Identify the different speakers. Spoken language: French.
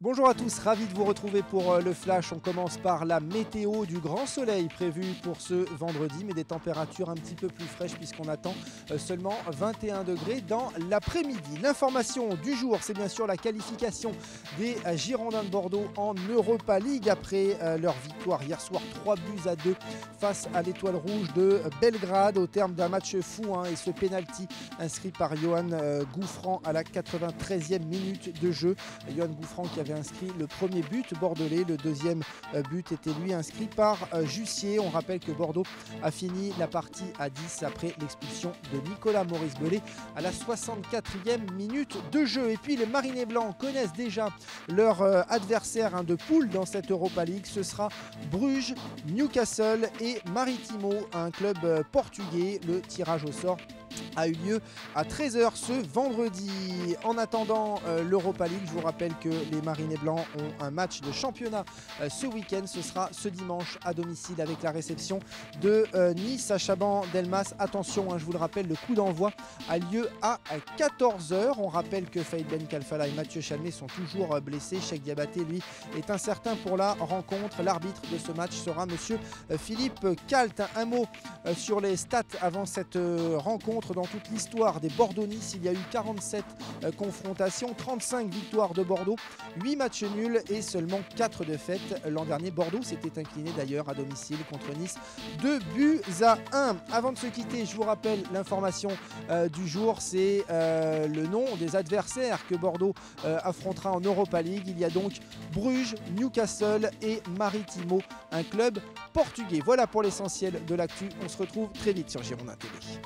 Speaker 1: Bonjour à tous, ravi de vous retrouver pour le Flash. On commence par la météo du grand soleil prévu pour ce vendredi, mais des températures un petit peu plus fraîches puisqu'on attend seulement 21 degrés dans l'après-midi. L'information du jour, c'est bien sûr la qualification des Girondins de Bordeaux en Europa League après leur victoire hier soir 3-2 face à l'Étoile Rouge de Belgrade au terme d'un match fou et ce penalty inscrit par Yoann Gouffran à la 93e minute de jeu. Yoann Gouffran qui avait inscrit le premier but bordelais, le deuxième but était lui inscrit par Jussier. On rappelle que Bordeaux a fini la partie à 10 après l'expulsion de Nicolas Maurice-Belay à la 64e minute de jeu. Et puis les Marinés Blancs connaissent déjà leur adversaire de poule dans cette Europa League. Ce sera Bruges, Newcastle et Maritimo, un club portugais. Le tirage au sort a eu lieu à 13 h ce vendredi. En attendant l'Europa League, je vous rappelle que les Marinés Blancs ont un match de championnat ce week-end. Ce sera ce dimanche à domicile avec la réception de Nice à Chaban-Delmas. Attention, je vous le rappelle, le coup d'envoi a lieu à 14 h. On rappelle que Faïd Ben Kalfala et Mathieu Chalmé sont toujours blessés. Cheikh Diabaté, lui, est incertain pour la rencontre. L'arbitre de ce match sera monsieur Philippe Calt. Un mot sur les stats avant cette rencontre. Dans toute l'histoire des Bordeaux-Nice, il y a eu 47 confrontations, 35 victoires de Bordeaux, 8 matchs nuls et seulement 4 défaites. L'an dernier, Bordeaux s'était incliné d'ailleurs à domicile contre Nice 2-1. Avant de se quitter, je vous rappelle l'information du jour, c'est le nom des adversaires que Bordeaux affrontera en Europa League. Il y a donc Bruges, Newcastle et Maritimo, un club portugais. Voilà pour l'essentiel de l'actu. On se retrouve très vite sur Girondins TV.